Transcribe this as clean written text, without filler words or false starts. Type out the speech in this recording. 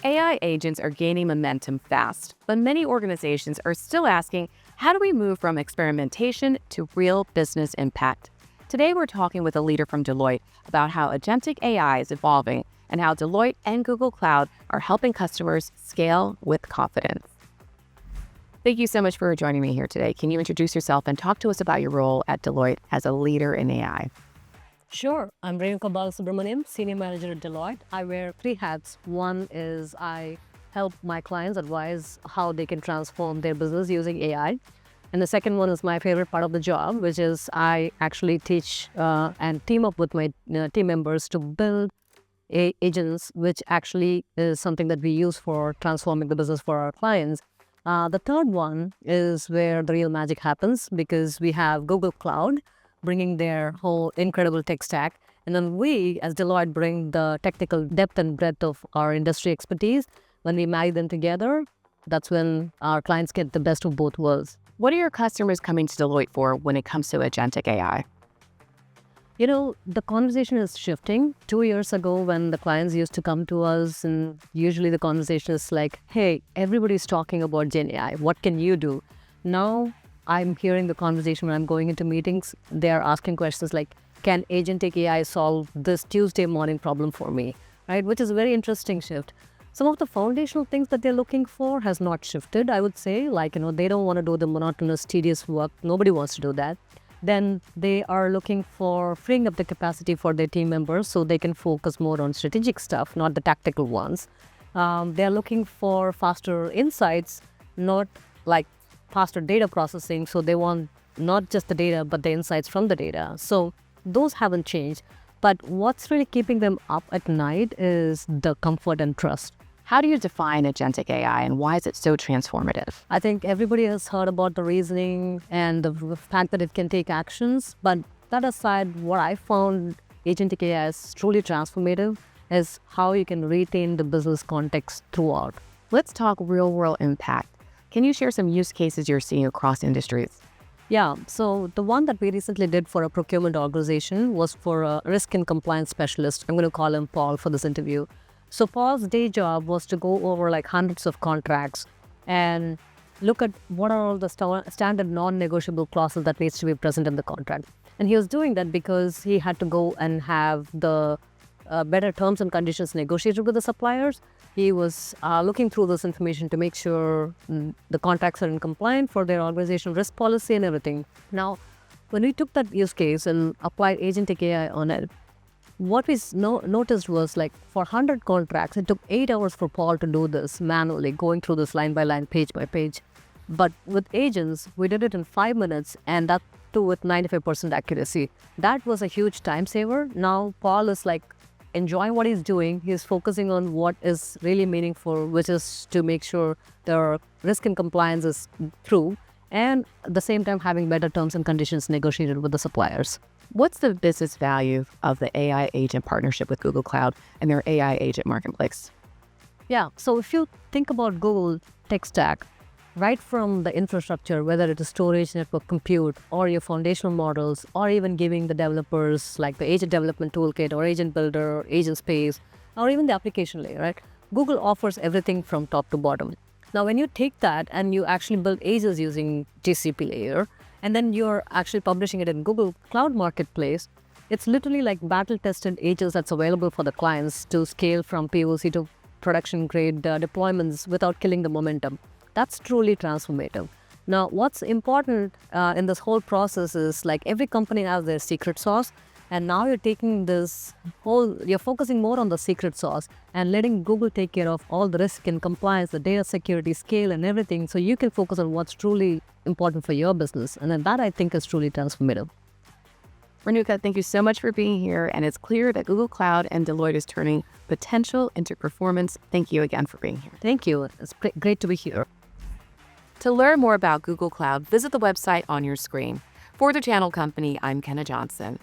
AI agents are gaining momentum fast, but many organizations are still asking, how do we move from experimentation to real business impact? Today, we're talking with a leader from Deloitte about how agentic AI is evolving and how Deloitte and Google Cloud are helping customers scale with confidence. Thank you so much for joining me here today. Can you introduce yourself and talk to us about your role at Deloitte as a leader in AI? Sure. I'm Renuka Balasubramaniam, Senior Manager at Deloitte. I wear three hats. One is I help my clients advise how they can transform their business using AI. And the second one is my favorite part of the job, which is I actually teach and team up with my team members to build agents, which actually is something that we use for transforming the business for our clients. The third one is where the real magic happens because we have Google Cloud bringing their whole incredible tech stack. And then we, as Deloitte, bring the technical depth and breadth of our industry expertise. When we marry them together, that's when our clients get the best of both worlds. What are your customers coming to Deloitte for when it comes to agentic AI? You know, the conversation is shifting. 2 years ago, when the clients used to come to us, and usually the conversation is like, hey, everybody's talking about Gen AI. What can you do? Now, I'm hearing the conversation when I'm going into meetings. They are asking questions like, can Agentic AI solve this Tuesday morning problem for me? Right? Which is a very interesting shift. Some of the foundational things that they're looking for has not shifted, I would say. Like, they don't want to do the monotonous, tedious work. Nobody wants to do that. Then they are looking for freeing up the capacity for their team members so they can focus more on strategic stuff, not the tactical ones. They're looking for faster insights, not like faster data processing. So they want not just the data, but the insights from the data. So those haven't changed. But what's really keeping them up at night is the comfort and trust. How do you define agentic AI and why is it so transformative? I think everybody has heard about the reasoning and the fact that it can take actions. But that aside, what I found agentic AI is truly transformative is how you can retain the business context throughout. Let's talk real-world impact. Can you share some use cases you're seeing across industries? Yeah, so the one that we recently did for a procurement organization was for a risk and compliance specialist. I'm going to call him Paul for this interview. So Paul's day job was to go over like hundreds of contracts and look at what are all the standard non-negotiable clauses that needs to be present in the contract. And he was doing that because he had to go and have the better terms and conditions negotiated with the suppliers. He was looking through this information to make sure the contracts are in compliance for their organizational risk policy and everything. Now, when we took that use case and applied agentic AI on it, what we noticed was like for 100 contracts, it took 8 hours for Paul to do this manually, going through this line by line, page by page. But with agents, we did it in 5 minutes, and that too with 95% accuracy. That was a huge time saver. Now Paul is like enjoying what he's doing. He's focusing on what is really meaningful, which is to make sure their risk and compliance is through, and at the same time having better terms and conditions negotiated with the suppliers. What's the business value of the AI agent partnership with Google Cloud and their AI agent marketplace? Yeah, so if you think about Google tech stack, right from the infrastructure, whether it is storage, network, compute, or your foundational models, or even giving the developers like the agent development toolkit or agent builder, agent space, or even the application layer, right? Google offers everything from top to bottom. Now, when you take that and you actually build agents using GCP layer, and then you're actually publishing it in Google Cloud Marketplace, it's literally like battle-tested agents that's available for the clients to scale from POC to production-grade deployments without killing the momentum. That's truly transformative. Now, what's important in this whole process is like every company has their secret sauce, and now you're taking you're focusing more on the secret sauce and letting Google take care of all the risk and compliance, the data security, scale, and everything, so you can focus on what's truly important for your business. And then that, I think, is truly transformative. Renuka, thank you so much for being here. And it's clear that Google Cloud and Deloitte is turning potential into performance. Thank you again for being here. Thank you. It's great to be here. To learn more about Google Cloud, visit the website on your screen. For the Channel Company, I'm Kenna Johnson.